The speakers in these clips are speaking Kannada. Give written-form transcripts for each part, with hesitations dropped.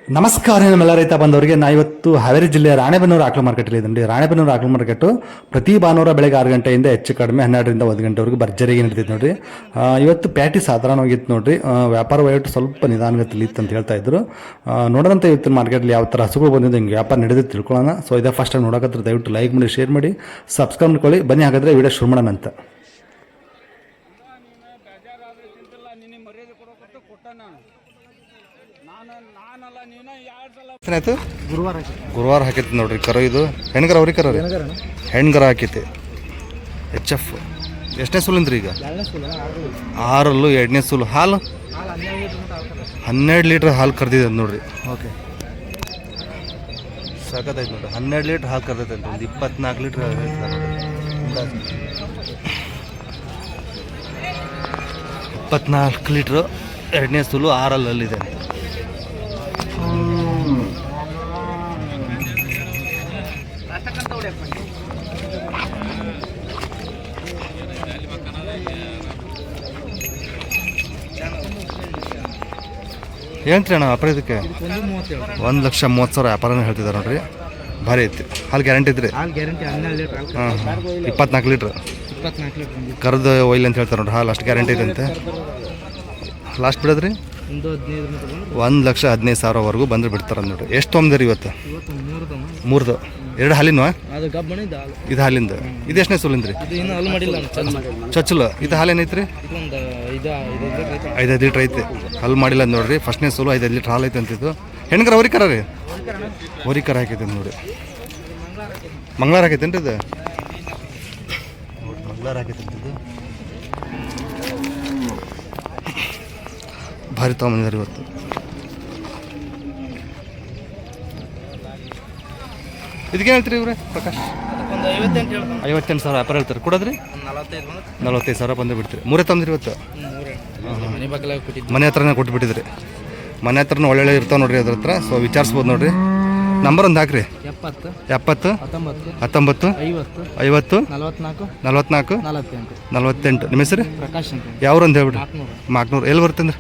ನಮಸ್ಕಾರ ನಮ್ಮೆಲ್ಲ ರೈತ ಬಂದವರಿಗೆ ನಾ ಇವತ್ತು ಹಾವೇರಿ ಜಿಲ್ಲೆಯ ರಾಣೆಬೆನ್ನೂರು ಆಕಳು ಮಾರ್ಕೆಟಲ್ಲಿ ಇದ್ದೀನಿ. ರಾಣೆಬೆನ್ನೂರು ಆಕಳು ಮಾರ್ಕೆಟು ಪ್ರತಿ ಭಾನುವಾರ ಬೆಳಗ್ಗೆ 6 ಗಂಟೆಯಿಂದ ಹೆಚ್ಚು ಕಡಿಮೆ 12ರಿಂದ 1 ಗಂಟೆವರೆಗೂ ಭರ್ಜರಿಗೆ ನಡೀತಿತ್ತು ನೋಡ್ರಿ. ಇವತ್ತು ಪ್ಯಾಟಿ ಸಾಧಾರಣವಾಗಿತ್ತು ನೋಡ್ರಿ. ವ್ಯಾಪಾರ ವಹಿವಾಟು ಸ್ವಲ್ಪ ನಿಧಾನಗತಿಲಿ ಇತ್ತು ಅಂತ ಹೇಳ್ತಾ ಇದ್ರು. ನೋಡೋದಂತ ಇವತ್ತು ಮಾರ್ಕೆಟಲ್ಲಿ ಯಾವ ಥರ ಹಸುಗಳು ಬಂದಿದ್ದು ಹಿಂಗೆ ವ್ಯಾಪಾರ ನಡೆದು ತಿಳ್ಕೊಳ್ಳೋಣ. ಸೊ ಇದೇ ಫಸ್ಟ್ ಟೈಮ್ ನೋಡೋಕತ್ರ ದಯವಿಟ್ಟು ಲೈಕ್ ಮಾಡಿ, ಶೇರ್ ಮಾಡಿ, ಸಬ್ಸ್ಕ್ರೈಬ್ ಮಾಡ್ಕೊಳ್ಳಿ. ಬನ್ನಿ ಹಾಗಾದರೆ ವಿಡಿಯೋ ಶುರು ಮಾಡೋಣ ಅಂತ. ಆಯ್ತು ಗುರುವಾರ ಹಾಕೈತಿ ನೋಡ್ರಿ. ಕರು ಇದು ಹೆಣ್ಗರ ಅವ್ರಿ ಕರ ರೀ, ಹೆಣ್ಗರ ಹಾಕೈತಿ. HF ಎಷ್ಟನೇ ಸುಲಿಂದ್ರಿ ಈಗ? 6 2ನೇ ಸುಲು. ಹಾಲು 12 ಲೀಟ್ರ್ ಹಾಲು ಕರ್ದಿದೆ ನೋಡ್ರಿ. ಓಕೆ, ಸಾಕತ್ತೈತೆ ನೋಡ್ರಿ. 12 ಲೀಟ್ರ್ ಹಾಲು ಕರ್ದೈತೆ ಅಂತ. ಒಂದು 24 ಲೀಟ್ರ್ ನೋಡ್ರಿ. 24 ಲೀಟ್ರು 2ನೇ ಸುಲು 6 ಏನ್ರಿ ಅಣ್ಣ ವ್ಯಾಪಾರ ಇದಕ್ಕೆ? 1,30,000 ವ್ಯಾಪಾರನೇ ಹೇಳ್ತಿದ್ದಾರೆ ನೋಡ್ರಿ. ಭಾರಿ ಐತಿ. ಹಾಲು ಗ್ಯಾರಂಟಿ ಐತ್ರಿ? ಹಾಂ, 24 ಲೀಟ್ರ್ ಕರೆದು ಒಯ್ಲಿ ಅಂತ ಹೇಳ್ತಾರೆ ನೋಡ್ರಿ. ಹಾಲು ಅಷ್ಟು ಗ್ಯಾರಂಟಿ ಐತೆ ಅಂತೆ. ಲಾಸ್ಟ್ ಬಿಡೋದ್ರಿ 1,15,000ವರೆಗೂ ಬಂದ್ರೆ ಬಿಡ್ತಾರೆ ನೋಡ್ರಿ. ಎಷ್ಟು ತೊಗೊಂಡ್ರಿ ಇವತ್ತು? 3 2 ಹಾಲಿನ? ಇದು ಹಾಲಿಂದ. ಇದು ಎಷ್ಟನೇ ಸುಲಿಂದ್ರಿ? ಚೊಚ್ಚಲು. ಇದು ಹಾಲು ಏನೈತ್ರಿ? 5 ಲೀಟ್ರ್ ಐತೆ. ಹಲ್ ಮಾಡಿಲ್ಲ ನೋಡ್ರಿ. ಫಸ್ಟ್ನೇ ಸುಲು 5 ಲೀಟ್ರ್ ಹಾಲು ಐತೆ ಅಂತಿದ್ದು. ಹೆಣ್ಗರ ಹೊರಿಕರ ರೀ? ಹೊರಿಕರ ಹಾಕೈತೆ ನೋಡಿ. ಮಂಗಳಾರ ಹಾಕೈತೇನ್ರಿ ಇದು? ಮಂಗಳಾರ ಹಾಕೈತೆ ಅಂತಿದ್ದು. ಭಾರಿ ತೊಗೊಂಬಂದಿದ್ದಾರೆ ಇವತ್ತು. ಇದಕ್ಕೆ ಹೇಳ್ತೀರಿ ಇವ್ರೆ ಪ್ರಕಾಶ್? 58,000 ವ್ಯಾಪಾರ ಹೇಳ್ತಾರೆ. ಕೊಡೋದ್ರಿ 45,000 ಬಂದು ಬಿಡ್ತೀರಿ. 3 ತಂದ್ರಿ ಇವತ್ತು? ಮನೆ ಹತ್ರನೇ ಕೊಟ್ಟು ಬಿಟ್ಟಿದ್ರಿ. ಮನೆ ಹತ್ರನೂ ಒಳ್ಳೊಳ್ಳೆ ಇರ್ತಾವೆ ನೋಡ್ರಿ ಅದ್ರ ಹತ್ರ. ಸೊ ವಿಚಾರಿಸ್ಬೋದು ನೋಡ್ರಿ. ನಂಬರ್ ಒಂದು ಹಾಕ್ರಿ. 70 19 50 44 48. ನಿಮ್ಮ ಹೆಸರು? ಯಾವ್ರು ಅಂತ ಹೇಳ್ಬಿಡ್ರಿ. ಮಾಕ್ನೂರು. ಎಲ್ಲಿ ಬರ್ತಂದ್ರೆ?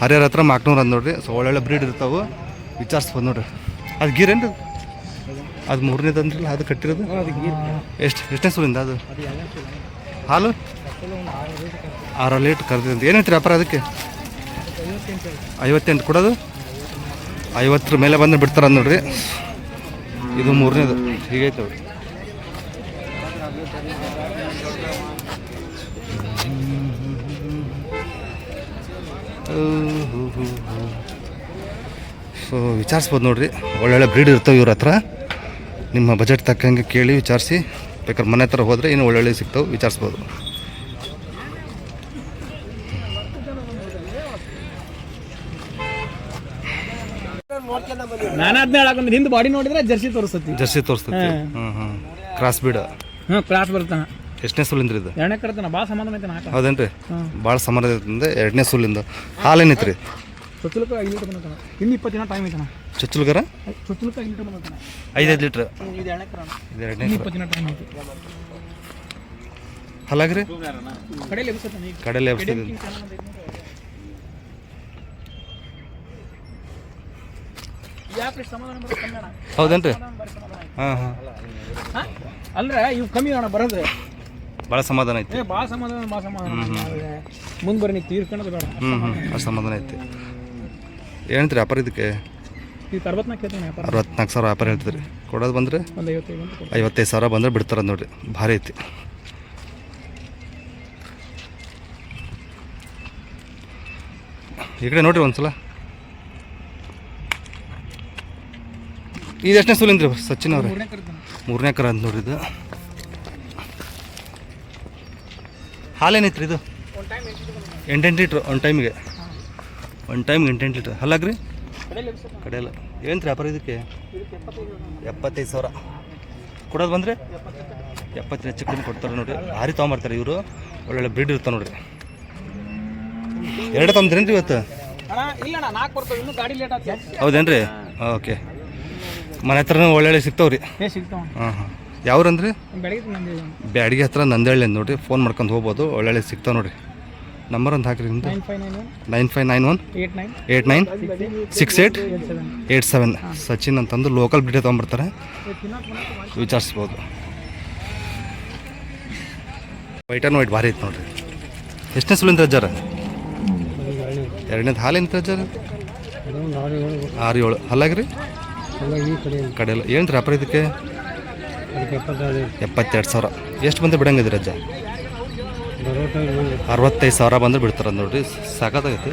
ಹರಿಹರ ಹತ್ರ ಮಾಕ್ನೂರು ಅಂದ್ ನೋಡ್ರಿ. ಸೊ ಒಳ್ಳೊಳ್ಳೆ ಬ್ರೀಡ್ ಇರ್ತಾವೆ, ವಿಚಾರಿಸ್ಬೋದು ನೋಡ್ರಿ. ಅದು ಗೀರೇನು? ಅದು 3ನೇ ತಂದ್ರಲ್ಲ, ಅದು ಕಟ್ಟಿರೋದು ಎಷ್ಟನೇ ಸುಲಿಂದ ಅದು? ಹಾಲು 6 ಲೀಟ್ರ್ ಕರೆದಿದೆ. ಏನೈತ್ರಿ ವ್ಯಾಪಾರ ಅದಕ್ಕೆ? 58 ಕೊಡೋದು. 50 ಮೇಲೆ ಬಂದು ಬಿಡ್ತಾರೆ ನೋಡ್ರಿ. ಇದು 3ನೇದು. ಹೀಗೈತೆ ಅವ್ರಿ. ಸೊ ವಿಚಾರಿಸ್ಬೋದು ನೋಡ್ರಿ. ಒಳ್ಳೊಳ್ಳೆ ಬ್ರೀಡ್ ಇರ್ತವೆ ಇವ್ರ ಹತ್ರ. ನಿಮ್ಮ ಬಜೆಟ್ ತಕ್ಕಂಗೆ ಕೇಳಿ ವಿಚಾರಿಸಿ. ಬೇಕಾದ್ರೆ ಮನೆ ಹತ್ರ ಹೋದರೆ ಇನ್ನೂ ಒಳ್ಳೊಳ್ಳೆ ಸಿಗ್ತಾವೆ, ವಿಚಾರಿಸ್ಬೋದು. ಹಿಂದೆ ಬಾಡಿ ನೋಡಿದ್ರೆ ಜರ್ಸಿ ತೋರಿಸ್ತೈತಿ. ಕ್ರಾಸ್ ಬೀಡ್. ಕ್ರಾಸ್ ಬರ್ತಾನ. ಎಷ್ಟನೇ ಸುಲಿಂದ್ರಿ ಇದು? 2ನೇ ಕರ್ತಾನ. ಭಾಳ ಸಮಾಧಾನ ಐತೆ. ಹೌದೇನ್ರಿ? ಭಾಳ ಸಮಾಧಾನ ಐತೆ. 2ನೇ ಸುಲಿಂದ. ಹಾಲೇನೈತ್ರಿ? ಚೊಚ್ಚಲಕ್ಕೆ 5 ಲೀಟ್ರ್ ಬಂದತಾನ. ಇನ್ನು 20 ದಿನ ಟೈಮ್ ಐತನ. ಚೊಚ್ಚಲಗರ 5 ಲೀಟ್ರ್ ಬಂದತಾನ. 5 ಲೀಟ್ರ್. ಇದು 2ನೇ ಕರ. 20 ದಿನ ಟೈಮ್ ಐತಿ. ಹಲಾಗ್ರಿ ಕಡೆಯಲ್ಲಿ ಎಬ್ಸತಾನ. ಈಗ ಕಡೆಯಲ್ಲಿ ಎಬ್ಸತಾನ. ಯಾಕೆ ಸಮಾಧಾನ ಬರುತ್ತೆ ಅಣ್ಣ? ಹೌದೇನ್ರಿ? ಹಾಂ. ಅಲ್ರ ಇವು ಕಮ್ಮಿ ಅಣ್ಣ ಬರೋದು. ಭಾಳ ಸಮಾಧಾನ ಐತಿ. ಭಾಳ ಸಮಾಧಾನ. ಮುಂದೆ ಬರ್ರಿ, ನೀವು ತೀರ್ಕೊಳ್ಳೋದು ಬೇಡ. ಅಷ್ಟು ಸಮಾಧಾನ ಐತಿ. ಏನಂತೀರಿ ವ್ಯಾಪಾರ ಇದಕ್ಕೆ? ಇದು 64,000 ವ್ಯಾಪಾರ ಹೇಳ್ತೀರಿ. ಕೊಡೋದು ಬಂದರೆ 55,000 ಬಂದರೆ ಬಿಡ್ತಾರೆ ನೋಡ್ರಿ. ಭಾರಿ ಐತಿ. ಈ ಕಡೆ ನೋಡ್ರಿ ಒಂದ್ಸಲ. ಇದು ಎಷ್ಟನೇ ಸುಲಿಂದ್ರಿ ಸಚಿನ್ ಅವ್ರೆ? 3ನೇ ಕರ ಅಂತ ನೋಡ್ರಿ. ಇದು ಹಾಲೇನೈತ್ರಿ ಇದು? 8 ಲೀಟ್ರ್ ಒಂದು ಟೈಮಿಗೆ. 8 ಲೀಟ್ರ್ ಹಲ್ಲಾಗ್ರಿ? ಕಡೆಯಲ್ಲ. ಏನಂತ್ರಿ ವ್ಯಾಪಾರ ಇದಕ್ಕೆ? 75,000 ಕೊಡೋದು ಬಂದರೆ 70 ಹೆಚ್ಚು ಕಡಿಮೆ ಕೊಡ್ತಾರೆ ನೋಡ್ರಿ. ಭಾರಿ ತೊಗೊಂಬರ್ತಾರೆ ಇವರು. ಒಳ್ಳೊಳ್ಳೆ ಬ್ರೀಡ್ ಇರ್ತಾವೆ ನೋಡ್ರಿ. 2 ತೊಗೊಂಡ್ರೇನ್ರಿ ಇವತ್ತು? ಹೌದೇನ್ರಿ? ಓಕೆ. ಮನೆ ಹತ್ರನೂ ಒಳ್ಳೊಳ್ಳೆ ಸಿಗ್ತಾವ್ರಿ. ಹಾಂ. ಯಾವ್ರಂದ್ರಿ? ಬ್ಯಾಡಗಿ ಹತ್ರ ನಂದೇಳಿ ನೋಡ್ರಿ. ಫೋನ್ ಮಾಡ್ಕೊಂಡು ಹೋಗ್ಬೋದು. ಒಳ್ಳೊಳ್ಳೆ ಸಿಗ್ತಾವೆ ನೋಡ್ರಿ. ನಂಬರ್ ಒಂದು ಹಾಕ್ರಿ ನಿಮ್ಮದು. 9591 8968 ಸಚಿನ್ ಅಂತಂದು ಲೋಕಲ್ ಬ್ರೀಡ್ ತೊಗೊಂಬರ್ತಾರೆ, ವಿಚಾರಿಸ್ಬೋದು. ವೈಟ್ ಆ್ಯಂಡ್ ವೈಟ್ ಭಾರಿ ಐತೆ ನೋಡ್ರಿ. ಎಷ್ಟನೇ ಸುಲಿಂದ ರಜ್ಜಾರ? ಎರಡನೇದು ಹಾಲಿನ ರಜ್ಜಾರ 6-7 ಹಲ್ಲಾಗ್ರಿ ಕಡೆಯಲ್ಲ. ಏನು ರೀ ವ್ಯಾಪಾರ ಇದಕ್ಕೆ? 72,000. ಎಷ್ಟು ಬಂದು ಬಿಡಂಗಿದ್ರಿ ರಜ್ಜ? 65,000 ಬಂದ್ರೆ ಬಿಡ್ತಾರೆ ನೋಡ್ರಿ. ಸಾಕಾಗೈತಿ.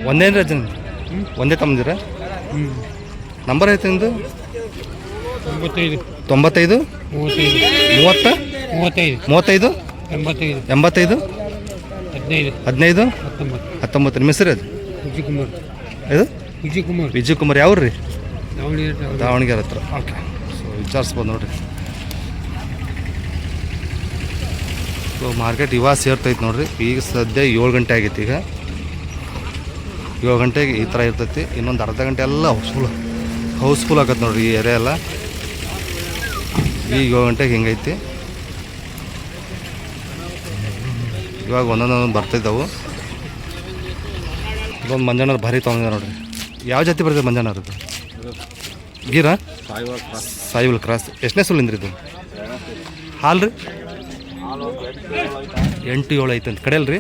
ಒಂದೇನು ರಜನ್ ಒಂದೇ ತಮ್ಮದಿರ? ನಂಬರ್ ಐತೆ ನಿಮ್ಮದು? 95 30 35 85 15 19. ನಿಮ್ಮ ಹೆಸರು ಅದು? ಇದು ವಿಜಯ್ ಕುಮಾರ್. ಯಾವ್ರು ರೀ? ದಾವಣಗೆರೆ ಹತ್ರ. ಓಕೆ, ಸೊ ವಿಚಾರಿಸ್ಬೋದು ನೋಡಿರಿ. ಸೊ ಮಾರ್ಕೆಟ್ ಇವಾಗ ಸೇರ್ತೈತೆ ನೋಡಿರಿ. ಈಗ ಸದ್ಯ 7 ಗಂಟೆ ಆಗೈತಿ. ಈಗ 7 ಗಂಟೆಗೆ ಈ ಥರ ಇರ್ತೈತಿ. ಇನ್ನೊಂದು ಅರ್ಧ ಗಂಟೆ ಎಲ್ಲ ಹೌಸ್ಫುಲ್ ಆಗತ್ತೆ ನೋಡಿರಿ ಈ ಏರಿಯಾ ಎಲ್ಲ. ಈಗ 7 ಗಂಟೆಗೆ ಹಿಂಗೈತಿ. ಇವಾಗ ಒಂದೊಂದೊಂದು ಬರ್ತಿದ್ದಾವು. ಇದೊಂದು ಮಂಜಾನವ್ರು ಭಾರಿ ತೊಗೊಂಡಿದ್ದಾರೆ ನೋಡಿರಿ. ಯಾವ ಜಾತಿ ಬರ್ತದೆ ಮಂಜಾನವ್ರದ್ದು? ಗೀರಾ ಸಾಯಿವಲ್ ಕ್ರಾಸ್. ಎಷ್ಟನೇ ಸುಲಿಂದ್ರಿ ಇದು? ಹಾಲು ರೀ 8-7 ಐತೆ ಅಂತ ಕಡೆಯಲ್ಲ ರೀ?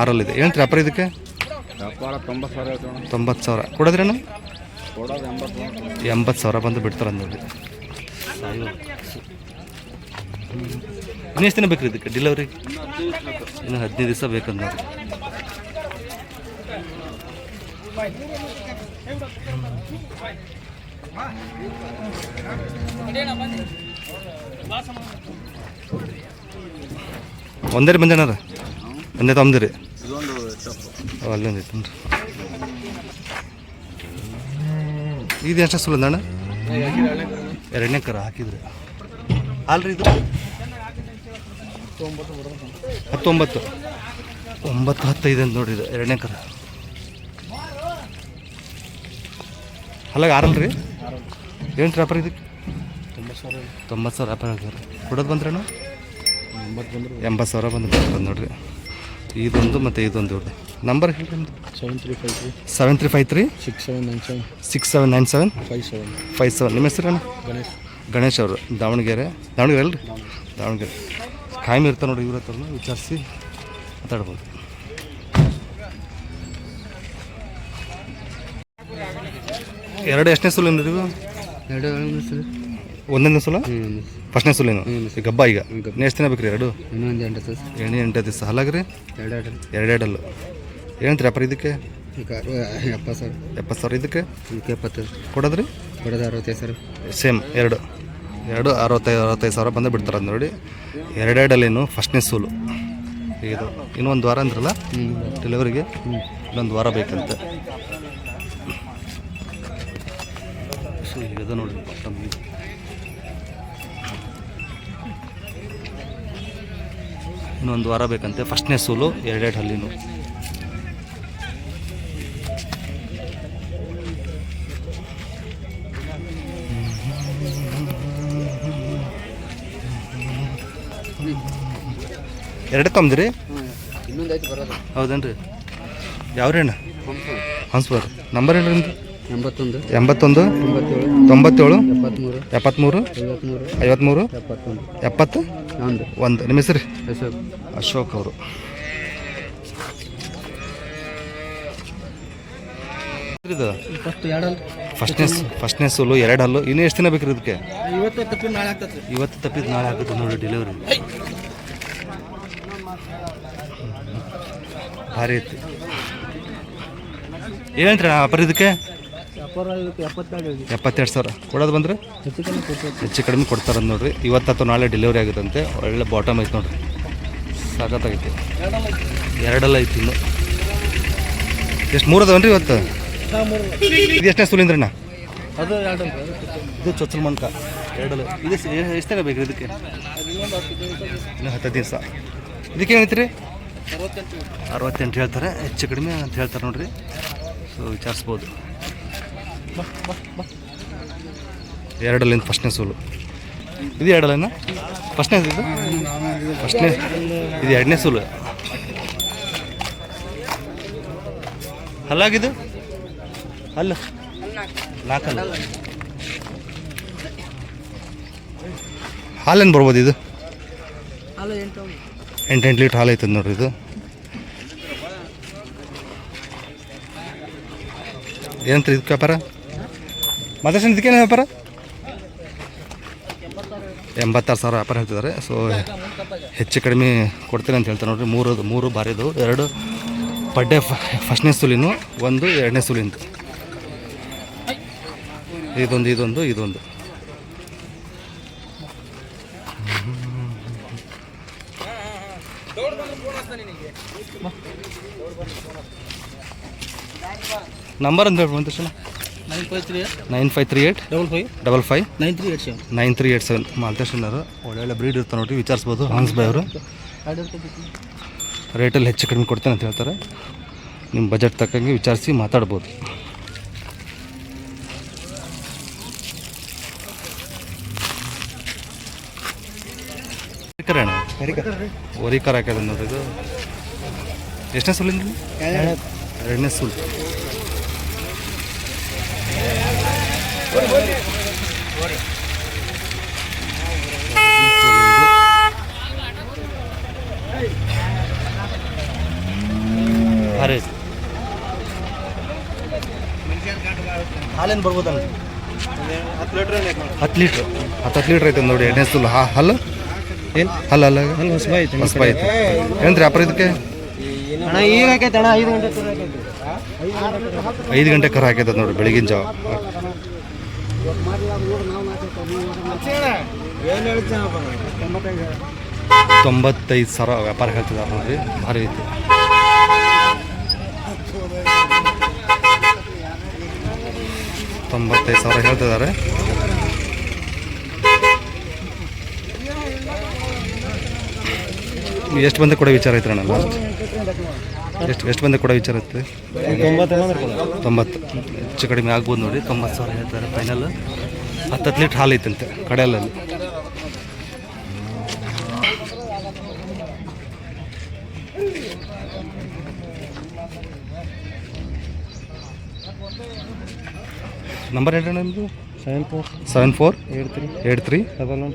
6 ಏನು ವ್ಯಾಪಾರ ಇದಕ್ಕೆ? 90,000 ಕೊಡೋದ್ರೇನು? 80,000 ಬಂದು ಬಿಡ್ತಾರೆ ನೋಡಿ. ಇನ್ನೆಷ್ಟು ದಿನ ಬೇಕ್ರಿ ಇದಕ್ಕೆ ಡೆಲಿವರಿ? ಇನ್ನು 15 ದಿವಸ ಬೇಕಂದ ನೋಡಿ. ಒಂದೇ ರೀ ಮಂಜಾನಾರ? ಒಂದೇ ತೊಂದ್ರಿ? ಅಲ್ಲೊಂದು ಐತೆ ನೋಡ್ರಿ. ಇದು ಎಷ್ಟು ಸುಲಿಂದ ಅಣ್ಣ? 2ನೇ ಕರ ಹಾಕಿದ್ರಿ. ಅಲ್ರಿ ಇದು 19 9-15 ಅಂತ ನೋಡ್ರಿ. ಇದು 2ನೇ ಕರ. ಅಲ್ಲಾಗ 6 ರೀ? ಏನು ವ್ಯಾಪಾರ ಇದಕ್ಕೆ? 90,000 ವ್ಯಾಪಾರ ಆಗ್ತಾರೆ. ಕೊಡೋದು ಬಂದ್ರೇನು? 80,000 ಬಂದು ಬರ್ತದೆ ನೋಡ್ರಿ. ಇದೊಂದು ಮತ್ತು ಇದೊಂದು ಇವ್ರದ್ದು ನಂಬರ್ ಹೇಳಿ ನಿಮ್ಮದು? 7353 6797 57. ನಿಮ್ಮ ಹೆಸರು ಅಣ್ಣ? ಗಣೇಶ್ ಅವರು. ದಾವಣಗೆರೆ ಅಲ್ರಿ? ದಾವಣಗೆರೆ ಕಾಯಂ ಇರ್ತಾರೆ ನೋಡಿ. ಇವ್ರ ಹತ್ರ ವಿಚಾರಿಸಿ ಮಾತಾಡ್ಬೋದು. ಎರಡು ಎಷ್ಟನೇ ಸುಲಿಂದ ನೀವು? 1ನೇ ಸುಲ? ಫಸ್ಟ್ನೇ ಸುಲೇನು? ಗಬ್ಬ. ಈಗ ಎಷ್ಟು ದಿನ ಬೇಕ್ರಿ? 2 8 ದಿವಸ. ಹಲ್ಲಾಗ್ರಿ 2 ಏನಂತ ವ್ಯಾಪಾರ ಇದಕ್ಕೆ? 70,000 ಇದಕ್ಕೆ? 70 ಕೊಡೋದ್ರಿ? 65,000 ಸೇಮ್. 2 65,000 ಬಂದು ಬಿಡ್ತಾರೆ ನೋಡಿ. 2 ಫಸ್ಟ್ನೇ ಸೂಲು. ಇದು ಇನ್ನೊಂದು ವಾರ ಅಂದ್ರಲ್ಲ ಡೆಲಿವರಿಗೆ? ಇನ್ನೊಂದು ವಾರ ಬೇಕಂತ. ಸೊ ಇದು ನೋಡಿ ಇನ್ನೊಂದು ವಾರ ಬೇಕಂತೆ. ಫಸ್ಟ್ನೇ ಸೂಲು 2 ಹಲ್ಲಿನು. ಎರಡು ತಮ್ಮದ್ರಿ? ಹೌದೇನ್ರಿ? ಯಾವ್ರಿ ಅಣ್ಣ? ಹಂಸ್ಬರ್. ನಂಬರ್ ಏನ್ರಿ ನಿಮ್ದು? 81 97 73 53 71. ನಿಮ್ಮ ಹೆಸರು? ಅಶೋಕ್ ಅವರು. ಇದು ಫಸ್ಟ್ನೇ ಸೋಲು 2 ಹಲ್ಲು. ಇನ್ನೂ ಎಷ್ಟು ದಿನ ಬೇಕ್ರಿ ಇದಕ್ಕೆ? ಇವತ್ತು ತಪ್ಪಿದ್ದು ನಾಳೆ ಆಗುತ್ತೆ ನೋಡಿ ಡೆಲಿವರಿ. ಭಾರಿ ಐತಿ. ಏನಂತ್ರಿ ವ್ಯಾಪಾರ ಇದಕ್ಕೆ? 72,000 ಕೊಡೋದು ಬಂದರೆ ಹೆಚ್ಚು ಕಡಿಮೆ ಕೊಡ್ತಾರೆ ನೋಡ್ರಿ. ಇವತ್ತು ಅಥವಾ ನಾಳೆ ಡೆಲಿವರಿ ಆಗುತ್ತಂತೆ. ಒಳ್ಳೆ ಬಾಟಮ್ ಐತೆ ನೋಡ್ರಿ, ಸಾಕತ್ತಾಗೈತಿ. 2 ಐತಿ ಇನ್ನು. ಎಷ್ಟು 3 ಅದಾವನ್ರಿ ಇವತ್ತು? ಇದು ಎಷ್ಟನೇ ಸುಲಿಂದ್ರಣ್ಣ? ಅದು 2. ಇದು ಚೊಚ್ಚಲ್ ಮನ್ಕ ಎರಡಲ್ಲ ಇದು ಎಷ್ಟು ದಿನ ಬೇಕು ಇದಕ್ಕೆ? ಇನ್ನು 10 ದಿವಸ. ಇದಕ್ಕೆ ಏನೈತೆ ರೀ? 68 ಹೇಳ್ತಾರೆ, ಹೆಚ್ಚು ಕಡಿಮೆ ಅಂತ ಹೇಳ್ತಾರೆ ನೋಡಿರಿ. ಸೊ ವಿಚಾರಿಸ್ಬೋದು. ಎರಡಲ್ಲಿಂದ ಫಸ್ಟ್ನೇ ಸೂಲು. ಇದು ಎರಡಲ್ಲ, ಫಸ್ಟ್ನೇ ಇದು ಫಸ್ಟ್ನೇ, ಇದು ಎರಡನೇ ಸೂಲು. ಹಲ್ಲಾಗಿದ್ದು ಅಲ್ಲ, 4 ಅಲ್ಲ. ಹಾಲೇನು ಬರ್ಬೋದು ಇದು? 8 ಲೀಟ್ರ್ ಹಾಲು ಐತದ ನೋಡ್ರಿ ಇದು. ಏನಂತ ಇದಕ್ಕೆ ವ್ಯಾಪಾರ? ಮಾತಾಡ್ಸೋಣ, ಇದಕ್ಕೇನು ವ್ಯಾಪಾರ? 86,000 ವ್ಯಾಪಾರ ಹೇಳ್ತಿದ್ದಾರೆ. ಸೊ ಹೆಚ್ಚು ಕಡಿಮೆ ಕೊಡ್ತೀನಿ ಅಂತ ಹೇಳ್ತಾರೆ ನೋಡಿರಿ. ಮೂರು ಬಾರಿದು, 2 ಪಡ್ಡೆ ಫಸ್ಟ್ನೇ ಸೂಲಿನು, 1 ಎರಡನೇ ಸೂಲಿಂದು. ಇದೊಂದು ನಂಬರ್ ಅಂತ ಹೇಳ್ಬೋದು ತಕ್ಷಣ 9538 55 9387 ಮಾಲ್ತೇಶನ್ನರು. ಒಳ್ಳೊಳ್ಳೆ ಬ್ರೀಡ್ ಇರ್ತಾರೆ ನೋಡಿರಿ, ವಿಚಾರಿಸ್ಬೋದು. ಹಾನ್ಸ್ ಬಾಯ್ ಅವರು ರೇಟಲ್ಲಿ ಹೆಚ್ಚು ಕಡಿಮೆ ಕೊಡ್ತೇನೆ ಅಂತ ಹೇಳ್ತಾರೆ. ನಿಮ್ಮ ಬಜೆಟ್ ತಕ್ಕಂಗೆ ವಿಚಾರಿಸಿ ಮಾತಾಡ್ಬೋದು. ವರಿಕರ್ ಹಾಕ್ಯದ ನೋಡ್ರಿ ಇದು. ಎಷ್ಟನೇ ಸೂಲಿಂದ? ಎರಡನೇ ಸೂಲು. ಹಾಲೇನು ಬರ್ಬೋದಲ್ಲ? 10 ಲೀಟ್ರ್ ಐತೆ ನೋಡಿ. ಎರಡನೇ ಸೂಲು. ಹಲ್ಲು ಏನು? ಹಲ್ಲ ಹೊಸಬಾಯಿ ಐತೆ. ಏನಂತ್ರಿ ವ್ಯಾಪಾರ ಇದಕ್ಕೆ? 5 ಗಂಟೆ ಕರ ಹಾಕೈತೆ ನೋಡಿ, ಬೆಳಗಿನ ಜಾವ. 95,000 ವ್ಯಾಪಾರ ಹೇಳ್ತಿದ್ದಾರೆ ನೋಡ್ರಿ, ಭಾರಿ ಐತಿ. $95,000 ಹೇಳ್ತಿದ್ದಾರೆ. ಎಷ್ಟು ಬಂದ ಕೊಡೋ ವಿಚಾರ ಐತ್ರಿ ಅಣ್ಣ? ಲಾಸ್ಟ್ ಎಷ್ಟು ಬಂದ ಕೊಡೋ ವಿಚಾರ ಐತ್ರಿ? 90. ಹೆಚ್ಚು ಕಡಿಮೆ ಆಗ್ಬೋದು ನೋಡಿ. 90,000 ಹೇಳ್ತಾರೆ ಫೈನಲ್. 10 ಲೀಟ್ರ್ ಹಾಲು ಐತಂತೆ ಕಡೆಯಲ್ಲಿ. ನಂಬರ್ ಹೇಳ್ರಿ ನಿಮ್ಮದು? 74 83 11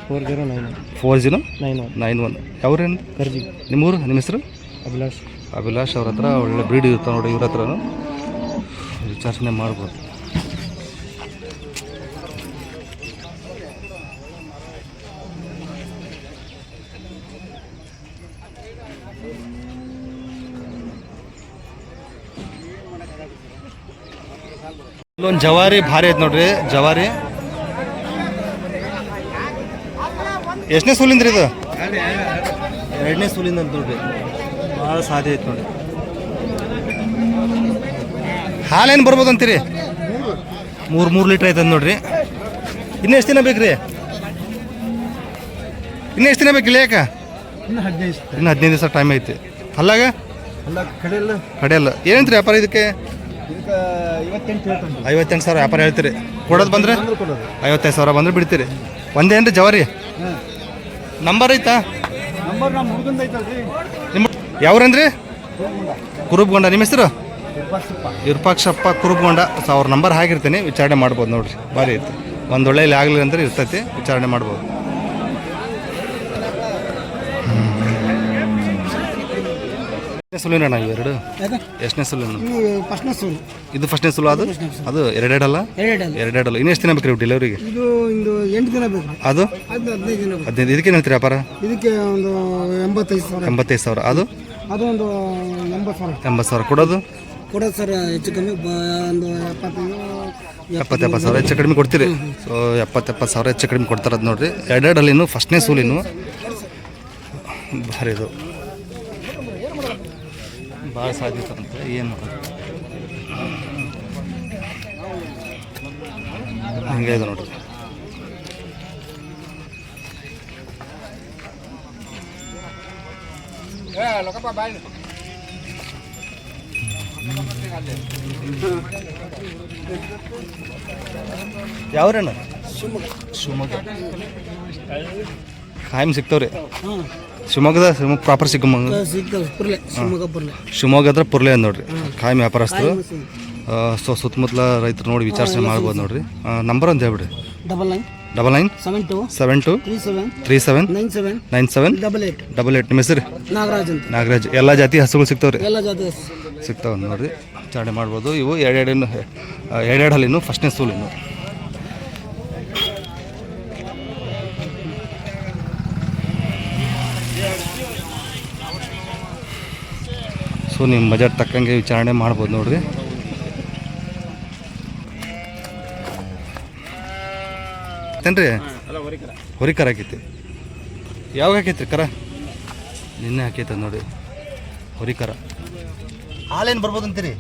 4091. ಯಾವ್ರೇನು? ನಿಮ್ಮೂರು? ನಿಮ್ಮ ಹೆಸರು? ಅಭಿಲಾಷ್. ಅವ್ರ ಹತ್ರ ಒಳ್ಳೆ ಬ್ರೀಡ್ ಇರ್ತಾವೆ ನೋಡಿ. ಇವ್ರ ಹತ್ರನೂ ವಿಚಾರಣೆ ಮಾಡ್ಬೋದು. ಇಲ್ಲೊಂದು ಜವಾರಿ ಭಾರಿ ಐತೆ ನೋಡ್ರಿ. ಜವಾರಿ ಎಷ್ಟನೇ ಸೂಲಿಂದ್ರಿ ಇದು? ಎರಡನೇ ಸೂಲಿಂದ ಅಂತ ನೋಡ್ರಿ. ಭಾಳ ಸಾಧ್ಯ ಐತೆ ನೋಡಿ. ಹಾಲೇನು ಬರ್ಬೋದು ಅಂತೀರಿ? 3 ಲೀಟ್ರ್ ಐತದ ನೋಡ್ರಿ. ಇನ್ನೂ ಎಷ್ಟು ದಿನ ಬೇಕು ರೀ? ಇನ್ನೂ ಎಷ್ಟು ದಿನ ಬೇಕಿಲ್ಲ? ಯಾಕೆ? ಇನ್ನು 15 ದಿವಸ ಟೈಮ್ ಐತಿ. ಅಲ್ಲಾಗ ಕಡೆಯಲ್ಲ. ಏನಂತ್ರಿ ವ್ಯಾಪಾರ ಇದಕ್ಕೆ? 58,000 ವ್ಯಾಪಾರ ಹೇಳ್ತೀರಿ. ಕೊಡೋದು ಬಂದರೆ 55,000 ಬಂದರೆ ಬಿಡ್ತೀರಿ. ಒಂದೇನು ರೀ ಜವಾರಿ? ನಂಬರ್ ಐತಾ? ನಿಮ್ಮ ಯಾವ್ರಂದ್ರಿ? ಕುರುಬ್ಗೊಂಡ. ನಿಮ್ಮ ಹೆಸರು? ವಿರೂಪಾಕ್ಷಪ್ಪ ಕುರುಬ್ಗೊಂಡ. ಸೊ ಅವ್ರ ನಂಬರ್ ಹಾಕಿರ್ತೀನಿ, ವಿಚಾರಣೆ ಮಾಡ್ಬೋದು ನೋಡ್ರಿ. ಭಾರಿ ಐತಿ. ಒಂದು ಒಳ್ಳೆಯಲ್ಲಿ ಆಗಲಿ ಅಂದ್ರೆ ಇರ್ತೈತಿ, ವಿಚಾರಣೆ ಮಾಡ್ಬೋದು. ಸೂಲಿನ ನಾವು ಎರಡು ಎಷ್ಟನೇ ಸೂಲಿನ? ಇದು ಫಸ್ಟ್ನೇ ಸೂಲು. ಅದು ಎರಡೆರಡಲ್ಲ? ಎರಡೆರಡಲ್ಲ. ಇನ್ನು ಎಷ್ಟು ದಿನ ಬೇಕು ರೀ ಡೆಲಿವರಿಗೆ? ಇದು 8 ದಿನ ಬೇಕು. ಅದು 15. ಇದಕ್ಕೆ ಏನು ಹೇಳ್ತೀರಿ ವ್ಯಾಪಾರ? ಇದಕ್ಕೆ ಒಂದು 85,000. ಅದು ಒಂದು 80,000 ಕೊಡೋದು ಸರ್. ಹೆಚ್ಚು ಕಮ್ಮಿ ಒಂದು 70,000 ಹೆಚ್ಚು ಕಡಿಮೆ ಕೊಡ್ತೀರಿ. ಸೊ 70,000 ಹೆಚ್ಚು ಕಡಿಮೆ ಕೊಡ್ತಾರದು ನೋಡ್ರಿ. ಎರಡೆರಡಲ್ಲಿನು ಫಸ್ಟ್ನೇ ಸೂಲಿನು ಭಾರಿ ಇದು ಭಾಳ ಸಾಧ್ಯತೆ. ಏನು ಹಂಗೆ ಇದೆ ನೋಡ್ರಿ. ಯಾವ್ರೇನ ಶಿವಮೊಗ್ಗ ಕಾಯಂ ಸಿಗ್ತಾವ್ರಿ ಹಾಂ ಶಿವಮೊಗ್ಗದ ಪ್ರಾಪರ್ ಶಿವಮೊಗ್ಗ ಸಿಗ್ತಾವೆ ಪುರ್ಲೆ ಶಿವಮೊಗ್ಗ ಪುರ್ಲೆ ಶಿವಮೊಗ್ಗ ಹತ್ರ ಪುರ್ಲೆ ಅಂದ್ ನೋಡ್ರಿ ಕಾಯಂ ವ್ಯಾಪಾರಸ್ಥರು ಸೊ ಸುತ್ತಮುತ್ತಲ ರೈತರು ನೋಡಿ ವಿಚಾರಣೆ ಮಾಡ್ಬೋದು ನೋಡ್ರಿ ನಂಬರ್ ಒಂದು ಹೇಳ್ಬಿಡ್ರಿ 99 99 72 72 37 37 97 97 88 88 ನಿಮ್ಮ ಹೆಸರು ನಾಗರಾಜ್ ಅಂತ ನಾಗರಾಜ್ ಎಲ್ಲ ಜಾತಿ ಹಸುಗಳು ಸಿಗ್ತಾವ್ರಿ ಎಲ್ಲ ಜಾತಿ ಸಿಗ್ತಾವೆ ನೋಡ್ರಿ ವಿಚಾರಣೆ ಮಾಡ್ಬೋದು ಇವು ಎರಡೆರಡು ಹಲ್ಲಿನು ಫಸ್ಟ್ನೇ ಸೂಲಿನು ಸೊ ನಿಮ್ಮ ಬಜೆಟ್ ತಕ್ಕಂಗೆ ವಿಚಾರಣೆ ಮಾಡ್ಬೋದು ನೋಡ್ರಿ ಏನ್ರಿ ಹೊರಿಕರ ಹಾಕೈತಿ ಯಾವಾಗ ಹಾಕೈತ್ರಿ ಕರ ನಿನ್ನೆ ಹಾಕೈತೆ ನೋಡಿ ಹೊರಿಕರ ಹಾಲೇನು ಬರ್ಬೋದು ಅಂತೀರಿ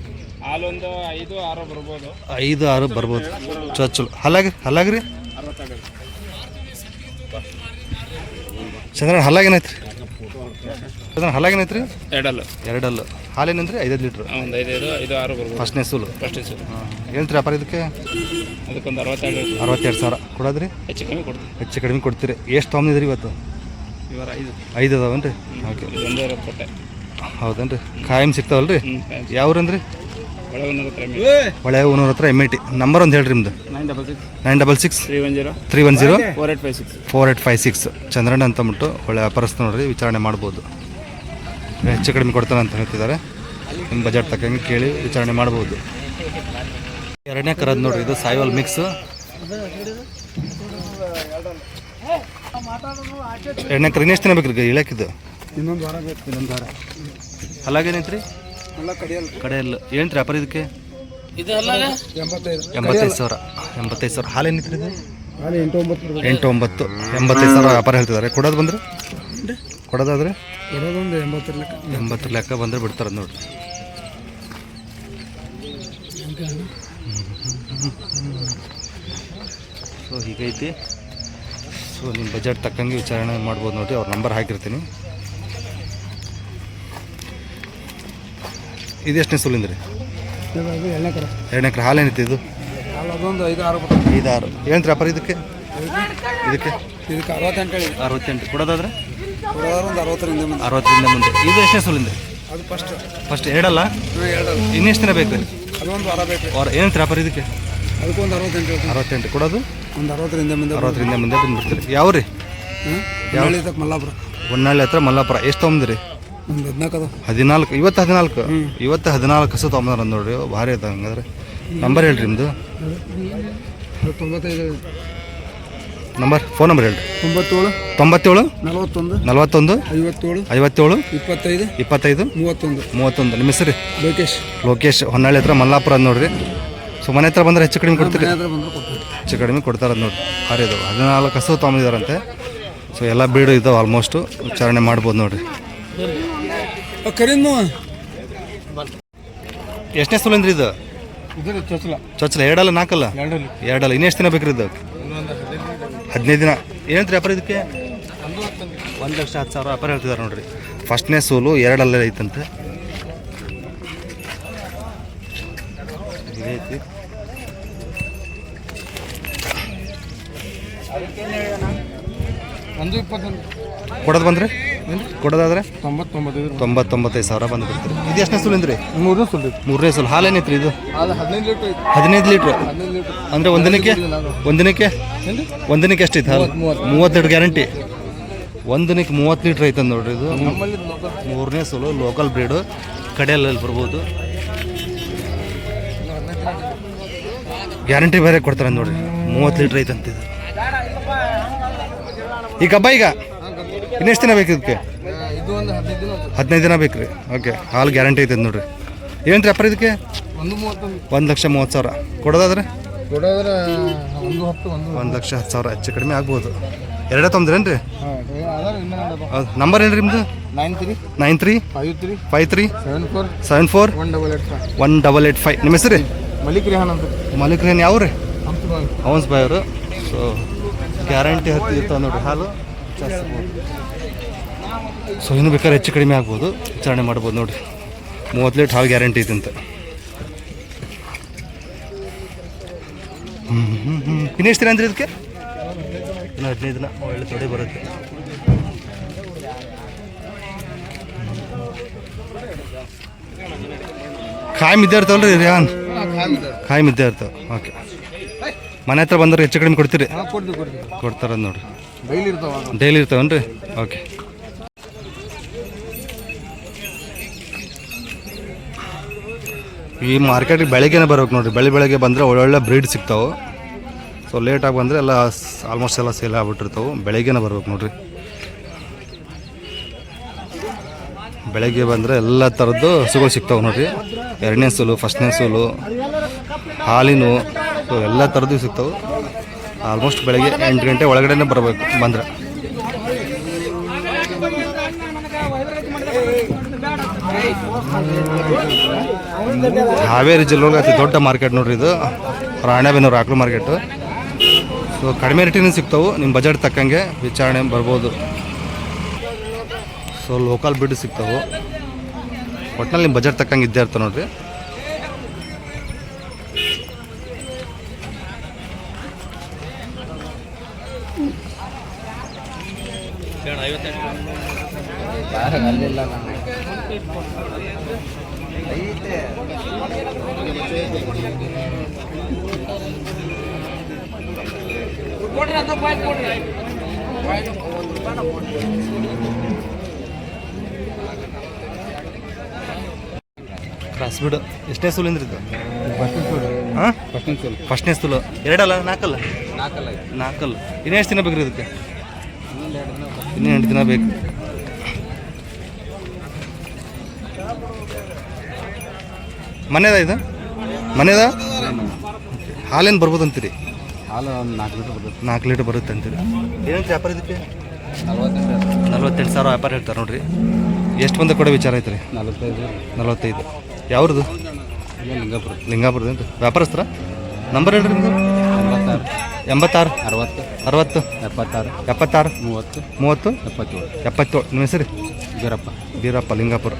ಹಾಲೊಂದು 5-6 ಬರ್ಬೋದು 5-6 ಬರ್ಬೋದು ಚಲೋ ಹಲ್ಲಾಗ್ರಿ ಚಂದ್ರಣ್ಣ ಹಲ್ಲಾಗೇನೈತ್ರಿ ಚಂದ್ರಣ್ಣ ಹಲ್ಲಾಗೇನೈತ್ರಿ ಎರಡಲ್ಲು ಹಾಲೇನಂದ್ರಿ 5 ಲೀಟ್ರ್ ಒಂದು 5-6 ಬರ್ಬೋದು ಫಸ್ಟ್ನೇ ಸೂಲು ಏನಂತ್ರಿ ವ್ಯಾಪಾರ ಇದಕ್ಕೆ ಅದಕ್ಕೊಂದು 62,000 ಕೊಡೋದ್ರಿ ಹೆಚ್ಚು ಕಡಿಮೆ ಕೊಡ್ತೀರಿ ಎಷ್ಟು ತೊಗೊಂಡಿದ್ರಿ ಇವತ್ತು ಇವರ 5 ಅದಾವನ್ರಿ ಓಕೆ ಒಂದೇ ಕೊಟ್ಟೆ ಹೌದೇನ್ರಿ ಕಾಯಂ ಸಿಗ್ತಾವಲ್ರಿ ಯಾವ್ರಂದ್ರಿ ಹೊಳೆ ಊನೂರ ಹತ್ರ MIT ನಂಬರ್ ಒಂದು ಹೇಳ್ರಿ ನಿಮ್ದು 966 310 4856 ಚಂದ್ರಣ್ಣ ಅಂತ ಅಂದ್ಬಿಟ್ಟು ಒಳ್ಳೆ ವ್ಯಾಪಾರಸ್ಥ ನೋಡ್ರಿ ವಿಚಾರಣೆ ಮಾಡ್ಬೋದು ಹೆಚ್ಚು ಕಡಿಮೆ ಕೊಡ್ತಾನೆ ಅಂತ ಹೇಳ್ತಿದ್ದಾರೆ ನಿಮ್ಮ ಬಜೆಟ್ ತಕ್ಕಂಗೆ ಕೇಳಿ ವಿಚಾರಣೆ ಮಾಡ್ಬೋದು ಎರಡನೇ ಕರದ್ ನೋಡ್ರಿ ಇದು ಸಾಯಿವಲ್ ಮಿಕ್ಸ್ ಎರಡನೇ ಕರ ಇನ್ನೆಷ್ಟು ದಿನ ಬೇಕ್ರಿ ಇಳಕಿದ್ದು ಇನ್ನೊಂದು ವಾರ ಅಲ್ಲಾಗೇನೈತ್ರಿ ಕಡೆಯಲ್ಲ ಏನಂತ್ರಿ ವ್ಯಾಪಾರ ಇದಕ್ಕೆ 85,000 ಹಾಲೇನಿತ್ರಿ ಇದು 8-9 85,000 ವ್ಯಾಪಾರ ಹೇಳ್ತಿದ್ದಾರೆ ಕೊಡೋದು ಬಂದ್ರೆ ಕೊಡೋದಾದ್ರೆ 80 ಲೆಕ್ಕ ಬಂದರೆ ಬಿಡ್ತಾರೆ ನೋಡ್ರಿ ಸೊ ಹೀಗೈತಿ ಸೊ ನಿಮ್ಮ ಬಜೆಟ್ ತಕ್ಕಂಗೆ ವಿಚಾರಣೆ ಮಾಡ್ಬೋದು ನೋಡಿರಿ ಅವ್ರ ನಂಬರ್ ಹಾಕಿರ್ತೀನಿ ಇದು ಎಷ್ಟನೇ ಸೂಲಿಂದ್ರಿ ಎರಡನೇ ಎಕರೆ ಹಾಲೇನಿತ್ತು ಇದು 5-6 ಏನಂತ್ರಿ ವ್ಯಾಪಾರ ಇದಕ್ಕೆ 68 ಕೊಡೋದಾದ್ರೆ 60ರಿಂದ ಮುಂದೆ ಇದು ಎಷ್ಟನೇ ಸೂಲಿಂದ್ರಿ ಫಸ್ಟ್ ಎರಡಲ್ಲ ಇನ್ನೆಷ್ಟು ದಿನ ಬೇಕು ವಾರ ಏನಂತ್ರಿ ವ್ಯಾಪಾರ ಇದಕ್ಕೆ 68 ಕೊಡೋದು ಒಂದು 60ರಿಂದ ಮುಂದೆ ಬಂದುಬಿಡ್ತೀರಿ ಯಾವ ರೀ ಮಲ್ಲಾಪುರ ಹೊನ್ನಾಳಿ ಹತ್ರ ಮಲ್ಲಾಪುರ ಎಷ್ಟು ತೊಗೊಂಡ್ರಿ ಒಂದು 14 ಇವತ್ತು 14 ಕಸ ತೊಗೊಂಬಂದ್ರ ನೋಡ್ರಿ ಭಾರಿ ಅದ ಹಂಗಾದ್ರೆ ನಂಬರ್ ಹೇಳ್ರಿ ನಿಮ್ಮದು 95 ಫೋನ್ ನಂಬರ್ ಹೇಳ್ರಿ 97 41 57 25 31 ನಿಮ್ಮ ಹೆಸರು ಲೋಕೇಶ್ ಹೊನ್ನಾಳಿ ಹತ್ರ ಮಲ್ಲಾಪುರ ನೋಡ್ರಿ ಸೊ ಮನೆ ಹತ್ರ ಬಂದ್ರೆ ಹೆಚ್ಚು ಕಡಿಮೆ ಕೊಡ್ತೀರಿ ಹೆಚ್ಚು ಕಡಿಮೆ ಕೊಡ್ತಾರೆ ನೋಡ್ರಿ ಭಾರಿ ಇದಾವೆ 14 ಕಸ ತೊಗೊಂಡಿದಾರಂತೆ ಸೊ ಎಲ್ಲ ಬೀಡು ಇದಾವೆ ಆಲ್ಮೋಸ್ಟು ವಿಚಾರಣೆ ಮಾಡ್ಬೋದು ನೋಡ್ರಿ ಎಷ್ಟನೇ ಸೂಲಿಂದ್ರಿ ಇದು ಚೊಚ್ಚಲ ಎರಡಲ್ಲ ನಾಲ್ಕಲ್ಲ ಎರಡಲ್ಲ ಇನ್ನೆಷ್ಟು ದಿನ ಬೇಕ್ರಿ ಇದು 15 ದಿನ ಏನಂತ್ರಿ ವ್ಯಾಪಾರ ಇದಕ್ಕೆ 1,10,000 ವ್ಯಾಪಾರ ಹೇಳ್ತಿದ್ದಾರೆ ನೋಡ್ರಿ ಫಸ್ಟ್ನೇ ಸೂಲು ಎರಡಲ್ಲೇ ಐತಂತೆ ಇದೈತಿ ಕೊಡೋದು ಬಂದ್ರಿ ಕೊಡೋದಾದ್ರೆ 95,000 ಬಂದು ಬಿಡ್ತೀರಿ ಇದು ಎಷ್ಟನೇ ಸೂಲಿಂದ್ರಿ ಮೂರನೇ ಸೂಲು ಹಾಲೇನೈತ್ರಿ ಇದು 15 ಲೀಟ್ರ್ ಅಂದರೆ ಒಂದಿನಕ್ಕೆ ಎಷ್ಟೈತೆ ಹಾಲು 30 ಲೀಟ್ರ್ ಗ್ಯಾರಂಟಿ ಒಂದಿನಕ್ಕೆ 30 ಲೀಟ್ರ್ ಐತೆ ನೋಡ್ರಿ ಇದು ಮೂರನೇ ಸೂಲು ಲೋಕಲ್ ಬ್ರೀಡು ಕಡೆಯಲ್ಲಿ ಬರ್ಬೋದು ಗ್ಯಾರಂಟಿ ಬೇರೆ ಕೊಡ್ತಾರೆ ನೋಡ್ರಿ 30 ಲೀಟ್ರ್ ಐತಂತ ಇದು ಈ ಕಬ್ಬ ಈಗ ಇನ್ನೆಷ್ಟು ದಿನ ಬೇಕು ಇದಕ್ಕೆ 15 ದಿನ ಬೇಕು ರೀ ಓಕೆ ಹಾಲು ಗ್ಯಾರಂಟಿ ಐತೆ ನೋಡ್ರಿ ಏನಂತ್ರಿ ವ್ಯಾಪಾರ ಇದಕ್ಕೆ 1,30,000 ಕೊಡೋದಾದ್ರೆ 1,10,000 ಹೆಚ್ಚು ಕಡಿಮೆ ಆಗ್ಬೋದು ಎರಡೇ ತೊಂದ್ರೇನು ರೀ ಹೌದು ನಂಬರ್ ಏನು ರೀ ನಿಮ್ಮದು 93 53 74 1885 ನಿಮ್ಮ ಹೆಸರು ರೀ ಮಲಿಕ್ ರೇನ್ ಯಾವ ರೀ ಅವನ್ಸ್ ಬಾಯ್ ಅವರು ಸೊ ಗ್ಯಾರಂಟಿ ಹತ್ತಿ ಇರ್ತಾವೆ ನೋಡ್ರಿ ಹಾಲು ಸೊ ಇನ್ನು ಬೇಕಾದ್ರೆ ಹೆಚ್ಚು ಕಡಿಮೆ ಆಗ್ಬೋದು, ವಿಚಾರಣೆ ಮಾಡ್ಬೋದು ನೋಡಿರಿ. 30 ಲೀಟ್ರ್ ಹಾಲು ಗ್ಯಾರಂಟಿ ಐತಂತ. ಇನ್ನು ಎಷ್ಟು ದಿನ ಅಂದ್ರೆ ಇದಕ್ಕೆ? ಇನ್ನು 15 ದಿನ ಒಳ್ಳೆ ತೊಡೆ ಬರುತ್ತೆ. ಕಾಯಿ ಇದ್ದೇ ಇರ್ತಾವಲ್ಲ ರೀ ರಿಯಾನ್? ಕಾಯಿ ಇದ್ದೇ ಇರ್ತಾವೆ. ಓಕೆ, ಮನೆ ಹತ್ರ ಬಂದ್ರೆ ಹೆಚ್ಚು ಕಡಿಮೆ ಕೊಡ್ತೀರಿ? ಕೊಡ್ತಾರ ನೋಡ್ರಿ. ಡೈಲಿ ಇರ್ತಾವನ್ರಿ? ಓಕೆ. ಈ ಮಾರ್ಕೆಟಿಗೆ ಬೆಳಗ್ಗೆನೇ ಬರ್ಬೇಕು ನೋಡಿರಿ. ಬೆಳಗ್ಗೆ ಬಂದರೆ ಒಳ್ಳೊಳ್ಳೆ ಬ್ರೀಡ್ ಸಿಗ್ತಾವೆ. ಸೊ ಲೇಟಾಗಿ ಬಂದರೆ ಎಲ್ಲ ಆಲ್ಮೋಸ್ಟ್ ಎಲ್ಲ ಸೇಲ್ ಆಗ್ಬಿಟ್ಟಿರ್ತಾವೆ. ಬೆಳಗ್ಗೆನೇ ಬರ್ಬೇಕು ನೋಡಿರಿ. ಬೆಳಗ್ಗೆ ಬಂದರೆ ಎಲ್ಲ ಥರದ್ದು ಹಸುಗಳು ಸಿಗ್ತಾವೆ ನೋಡಿರಿ. 2ನೇ ಸೂಲು, 1ನೇ ಸೂಲು, ಹಾಲಿನ, ಸೊ ಎಲ್ಲ ಥರದ್ದು ಸಿಗ್ತಾವೆ. ಆಲ್ಮೋಸ್ಟ್ ಬೆಳಗ್ಗೆ 8 ಗಂಟೆ ಒಳಗಡೆ ಬರಬೇಕು ಬಂದರೆ. ಹಾವೇರಿ ಜಿಲ್ಲೆ ಅತಿ ದೊಡ್ಡ ಮಾರ್ಕೆಟ್ ನೋಡ್ರಿ ಇದು, ರಾಣೆಬೆನ್ನೂರು ಆಕಳು ಮಾರ್ಕೆಟು. ಸೊ ಕಡಿಮೆ ರೇಟಿನ ಸಿಗ್ತಾವೆ, ನಿಮ್ಮ ಬಜೆಟ್ ತಕ್ಕಂಗೆ ವಿಚಾರಣೆ ಬರ್ಬೋದು. ಸೊ ಲೋಕಲ್ ಬಿಡ್ ಸಿಗ್ತಾವೆ, ಒಟ್ಟಿನಲ್ಲಿ ನಿಮ್ಮ ಬಜೆಟ್ ತಕ್ಕಂಗೆ ಇದ್ದೇ ಇರ್ತಾವೆ ನೋಡ್ರಿ. ಕ್ರಾಸ್ ಬಿಡು. ಎಷ್ಟನೇ ಸೂಲಿಂದ ಇದು? ಹಾಂ, 1ನೇ ಸೂಲು. 2 ಅಲ್ಲ 4 ಅಲ್ಲ? 4. ಇನ್ನೂ ಎಷ್ಟು ದಿನ ಬೇಕು ರೀ ಇದಕ್ಕೆ? ಇನ್ನೂ 8 ದಿನ ಬೇಕು. ಮನೆದ ಇದು? ಮನೆದ ಹಾಲೇನು ಬರ್ಬೋದು ಅಂತೀರಿ? ಹಾಲು 4 ಲೀಟ್ರ್ ಬರುತ್ತೆ. 4 ಲೀಟ್ರ್ ಬರುತ್ತೆ ಅಂತೀರಿ. ಏನಂತ ವ್ಯಾಪಾರ ಇದಕ್ಕೆ? 48,000 ವ್ಯಾಪಾರ ಹೇಳ್ತಾರೆ ನೋಡ್ರಿ. ಎಷ್ಟು ಬಂದ ಕೊಡೋ ವಿಚಾರ ಐತ್ರಿ? 45. ಯಾವ್ದು? ಲಿಂಗಾಪುರದ ಅಂತ. ವ್ಯಾಪಾರಸ್ತ್ರ ನಂಬರ್ ಹೇಳ್ರಿ ನಿಮ್ದು? 86 60 76 30 77. ನಿಮ್ಮ ಹೆಸರು? ಬೀರಪ್ಪ, ಲಿಂಗಾಪುರ.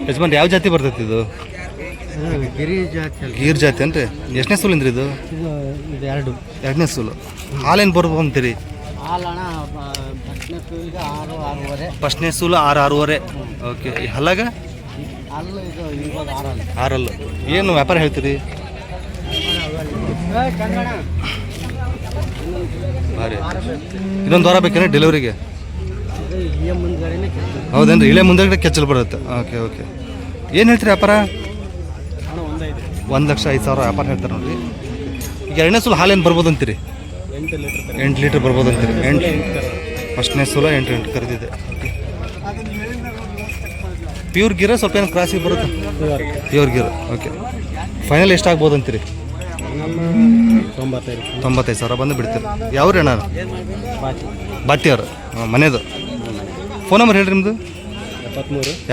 ಯಜಮಾನ್ ಯಾವ ಜಾತಿ ಬರ್ತೈತಿ ಇದು? ಗೀರ್ ಜಾತಿ ಅನ್ರಿ. ಎಷ್ಟನೇ ಸೂಲಿಂದ್ರಿ ಇದು? 2ನೇ ಸೂಲು. ಹಾಲೇನು ಬರ್ಬೋದು ಅಂತೀರಿ? 1ನೇ ಸೂಲು 6-6.5. ಓಕೆ. ಈ ಹಲ್ಲಾಗ 6 ಏನು ವ್ಯಾಪಾರ ಹೇಳ್ತೀರಿ? ಭಾರಿ. ಇನ್ನೊಂದು ವಾರ ಬೇಕೇನೆ ಡೆಲಿವರಿಗೆ? ಹೌದೇನ್ರಿ? ಇಲ್ಲೇ ಮುಂದೆ ಕೆಚ್ಚಲು ಬರುತ್ತೆ. ಓಕೆ. ಏನು ಹೇಳ್ತೀರಿ ವ್ಯಾಪಾರ? 1,05,000 ವ್ಯಾಪಾರ ಹೇಳ್ತಾರೆ ನೋಡ್ರಿ. ಈಗ 2ನೇ ಸೂಲು ಹಾಲೇನು ಬರ್ಬೋದು ಅಂತೀರಿ? 8 ಲೀಟ್ರ್ ಬರ್ಬೋದು ಅಂತೀರಿ? 1ನೇ ಸೂಲು 8 ಕರೆದಿದೆ. ಪ್ಯೂರ್ ಗೀರ ಸ್ವಲ್ಪ ಏನು ಕ್ರಾಸಿಗೆ ಬರುತ್ತೆ? ಪ್ಯೂರ್ ಗೀರ. ಓಕೆ. ಫೈನಲ್ ಎಷ್ಟಾಗ್ಬೋದು ಅಂತೀರಿ? 95,000 ಬಂದು ಬಿಡ್ತೀರಿ. ಯಾವ್ರಿ ಅಣ್ಣ? ಬಾತಿಯವ್ರು. ಮನೆದು. ಫೋನ್ ನಂಬರ್ ಹೇಳ್ರಿ ನಿಮ್ಮದು?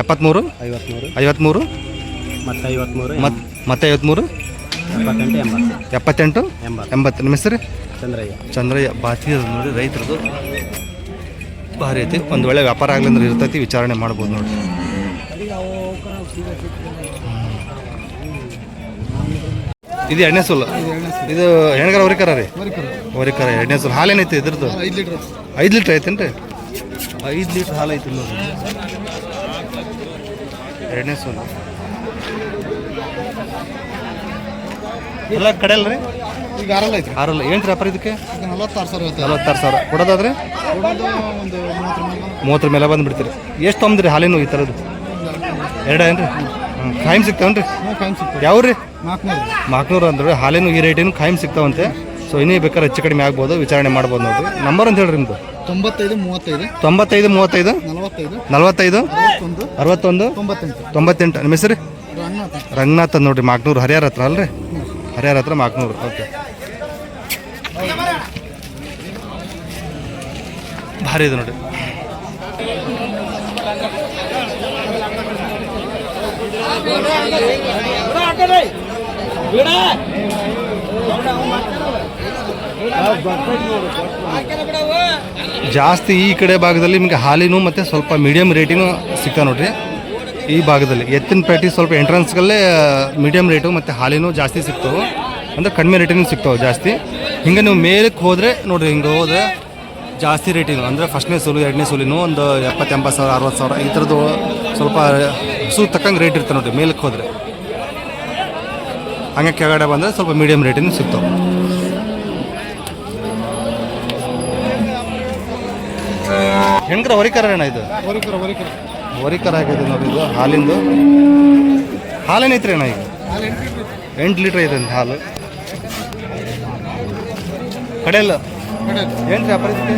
73 53 ಮತ್ತೆ 53 78 80. ನಿಮ್ಮ ಹೆಸರು? ಚಂದ್ರಯ್ಯ. ಬಾತಿ ನೋಡಿ ರೈತರದು ಭಾರಿ ಐತಿ. ಒಂದು ವೇಳೆ ವ್ಯಾಪಾರ ಆಗ್ಲಂದ್ರೆ ಇರ್ತೈತಿ, ವಿಚಾರಣೆ ಮಾಡ್ಬೋದು ನೋಡಿ. ಇದು 2ನೇ ಸೂಲು. ಇದು ಹೆಣ್ಗಾರ ಹೊರಿಕರ ರೀ? ಹೊರಿಕರ 2ನೇ ಸೂಲು. ಹಾಲೇನೈತಿ ಇದ್ರದ್ದು? 5 ಲೀಟ್ರ್ ಐತೇನ್ರಿ? 5 ಲೀಟ್ರ್ ಹಾಲು ಐತಿ ನೋಡಿ. 2ನೇ ಸೂಲು. ಎಲ್ಲ ಕಡೆ ಅಲ್ಲ ರೀ? ಈಗ 6 ಐತ್ರಿ. 6 ಏನು ವ್ಯಾಪಾರ ಇದಕ್ಕೆ? 46,000 ಕೊಡೋದಾದ್ರೆ 30 ಮೇಲೆ ಬಂದುಬಿಡ್ತೀರಿ. ಎಷ್ಟು ತೊಗೊಂಡ್ರಿ ಹಾಲಿನ ಈ ಥರದ್ದು? 2 ಏನ್ರಿ? ಖಾಯಂ ಸಿಗ್ತಾವನ್ರಿ? ಯಾವ್ರಿ? 400 ಅಂದ್ರೆ ಹಾಲಿನ ಈ ರೇಟಿನ ಖಾಯಂ ಸಿಗ್ತಾವಂತೆ. ಸೊ ಇನ್ನೇ ಬೇಕಾದ್ರೆ ಹೆಚ್ಚು ಕಡಿಮೆ ಆಗ್ಬೋದು, ವಿಚಾರಣೆ ಮಾಡ್ಬೋದು ನೋಡ್ರಿ. ನಂಬರ್ ಅಂತ ಹೇಳ್ರಿ ನಿಮ್ಮದು? 95 35 45 61 98. ನಿಮ್ಮ ಹೆಸರು? ರಂಗನಾಥ್ ನೋಡ್ರಿ. ಮಾಕ್ನೂರು ಹರಿಯಾರ ಹತ್ರ ಅಲ್ರಿ? ಹರಿಯಾರ ಹತ್ರ ಮಾಕ್ನೂರು. ಓಕೆ. ಭಾರಿ ಇದೆ ನೋಡ್ರಿ. ಬಿಡ ಜಾಸ್ತಿ ಈ ಕಡೆ ಭಾಗದಲ್ಲಿ ನಿಮಗೆ ಹಾಲಿನೂ ಮತ್ತು ಸ್ವಲ್ಪ ಮೀಡಿಯಮ್ ರೇಟಿನೂ ಸಿಗ್ತಾವೆ ನೋಡ್ರಿ. ಈ ಭಾಗದಲ್ಲಿ ಎತ್ತಿನ ಪೇಟೆ ಸ್ವಲ್ಪ ಎಂಟ್ರೆನ್ಸ್ಗಲ್ಲೇ ಮೀಡಿಯಮ್ ರೇಟು ಮತ್ತು ಹಾಲಿನೂ ಜಾಸ್ತಿ ಸಿಗ್ತಾವೆ, ಅಂದರೆ ಕಡಿಮೆ ರೇಟಿನೂ ಸಿಗ್ತಾವೆ ಜಾಸ್ತಿ. ಹಿಂಗೆ ನೀವು ಮೇಲಕ್ಕೆ ಹೋದರೆ ನೋಡಿರಿ, ಹಿಂಗೆ ಹೋದರೆ ಜಾಸ್ತಿ ರೇಟಿನೂ ಅಂದರೆ ಫಸ್ಟ್ನೇ ಸೂಲು ಎರಡನೇ ಸೂಲಿನೂ ಒಂದು 70-80 ಸಾವಿರ 60 ಸಾವಿರ ಈ ಥರದ್ದು ಸ್ವಲ್ಪ ಹಸು ತಕ್ಕಂಗೆ ರೇಟ್ ಇರ್ತದೆ ನೋಡಿರಿ ಮೇಲಕ್ಕೆ ಹೋದರೆ. ಹಂಗೆ ಕೆಳಗಡೆ ಬಂದರೆ ಸ್ವಲ್ಪ ಮೀಡಿಯಮ್ ರೇಟಿನೂ ಸಿಗ್ತಾವೆ. ಹೆಣ್ಕರ ಹೊರಿಕರ ಅಣ್ಣ ಇದು? ಹೊರಿಕರ ಆಗಿದೆ ನೋಡಿ, ಇದು ಹಾಲಿಂದು. ಹಾಲೇನೈತ್ರಿ ಅಣ್ಣ ಈಗ? 8 ಲೀಟ್ರ್ ಇದೆ ಹಾಲು. ಕಡೆಯಲ್ಲ ಏನು ವ್ಯಾಪಾರ ಇದಕ್ಕೆ?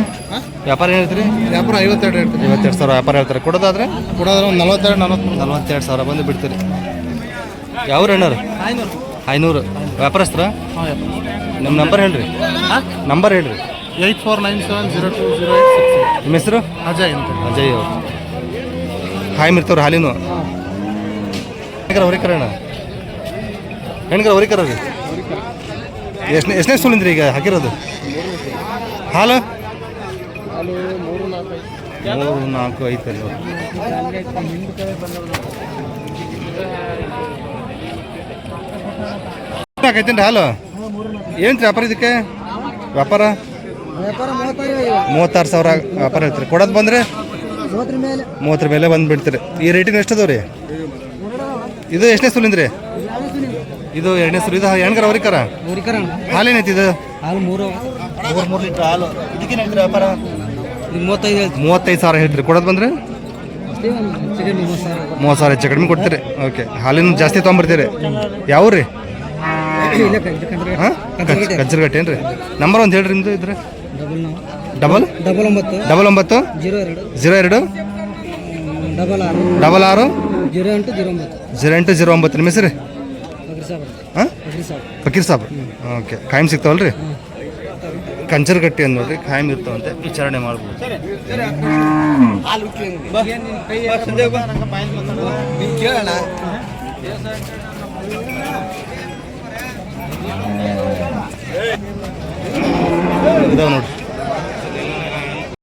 ವ್ಯಾಪಾರ ಏನು ಹೇಳ್ತೀರಿ? ವ್ಯಾಪಾರ 52 ಹೇಳ್ತೀರಿ. 52 ಸಾವಿರ ವ್ಯಾಪಾರ ಹೇಳ್ತಾರೆ. ಕೊಡೋದಾದ್ರೆ ಕೊಡೋದ್ರೆ ಒಂದು 42 ಸಾವಿರ ಬಂದು ಬಿಡ್ತೀರಿ. ಯಾವ ಅಣ್ಣರು? 500. ವ್ಯಾಪಾರಸ್ತ್ರ? ನಿಮ್ಮ ನಂಬರ್ ಹೇಳ್ರಿ. ನಂಬರ್ ಹೇಳ್ರಿ. 8497020866. ನಿಮ್ಮ ಹೆಸರು? ಅಜಯ್ ಅಂತ. ಅಜಯ್ ಅವರು. ಕಾಯಂ ಇರ್ತಾವ್ರಿ ಹಾಲಿನೂ. ಹೊರಿಕರ ಅಣ್ಣ, ಹೆಣ್ಗರ ಹೊರಿಕರ ರೀ. ಎಷ್ಟನೇ ಸೂಲಿಂದ್ರಿ ಈಗ ಹಾಕಿರೋದು ಹಾಲು? 3-4 ಐತಲ್ಲ. ಐತೇನ್ರಿ ಹಾಲು? ಏನು ವ್ಯಾಪಾರ ಇದಕ್ಕೆ? ವ್ಯಾಪಾರ 36 ಸಾವಿರ ವ್ಯಾಪಾರ ಹೇಳ್ತೀರಿ. ಕೊಡೋದು ಬಂದರೆ 30 ಮೇಲೆ ಬಂದು ಬಿಡ್ತೀರಿ. ಈ ರೇಟಿನ ಎಷ್ಟು ಅದಾವ ರೀ? ಇದು ಎಷ್ಟನೇ ಸೂಲಿಂದ್ರಿ? ಇದು ಎರಡನೇ ಸೂಲು. ಇದು ಹೆಣ್ಗರ ಹೊರಿಕರ? ಹಾಲೇನೈತಿ ಇದು? ಹಾಲು 3 ಲೀಟ್ರ್ ಹಾಲು. ಇದಕ್ಕೇನು ಹೇಳ್ತೀರಿ ವ್ಯಾಪಾರ? 35 ಸಾವಿರ ಹೇಳ್ತೀರಿ. ಕೊಡೋದು ಬಂದರೆ 30 ಸಾವಿರ ಹೆಚ್ಚು ಕಡಿಮೆ ಕೊಡ್ತೀರಿ. ಓಕೆ. ಹಾಲಿನ ಜಾಸ್ತಿ ತೊಗೊಂಬರ್ತೀರಿ. ಯಾವ ರೀ? ಹಾಂ, ಕಜ್ಜರಗಟ್ಟೆ ಏನು ರೀ? ನಂಬರ್ ಒಂದು ಹೇಳ್ರಿ ನಿಮ್ಮದು ಇದ್ರೆ. ಡಬಲ್ 9 02 66 0809. ನಿಮ್ಮ ಹೆಸರು? ಹಾಂ, ಫಕೀರ್ ಸಾಬ್. ಓಕೆ. ಕಾಯಂ ಸಿಗ್ತಾವಲ್ರಿ? ಕಂಚರಗಟ್ಟಿ ಅಂದ್ ನೋಡ್ರಿ, ಕಾಯಂ ಇರ್ತಾವಂತೆ. ವಿಚಾರಣೆ ಮಾಡ್ಬೋದು. ಇದಾವೆ ನೋಡ್ರಿ.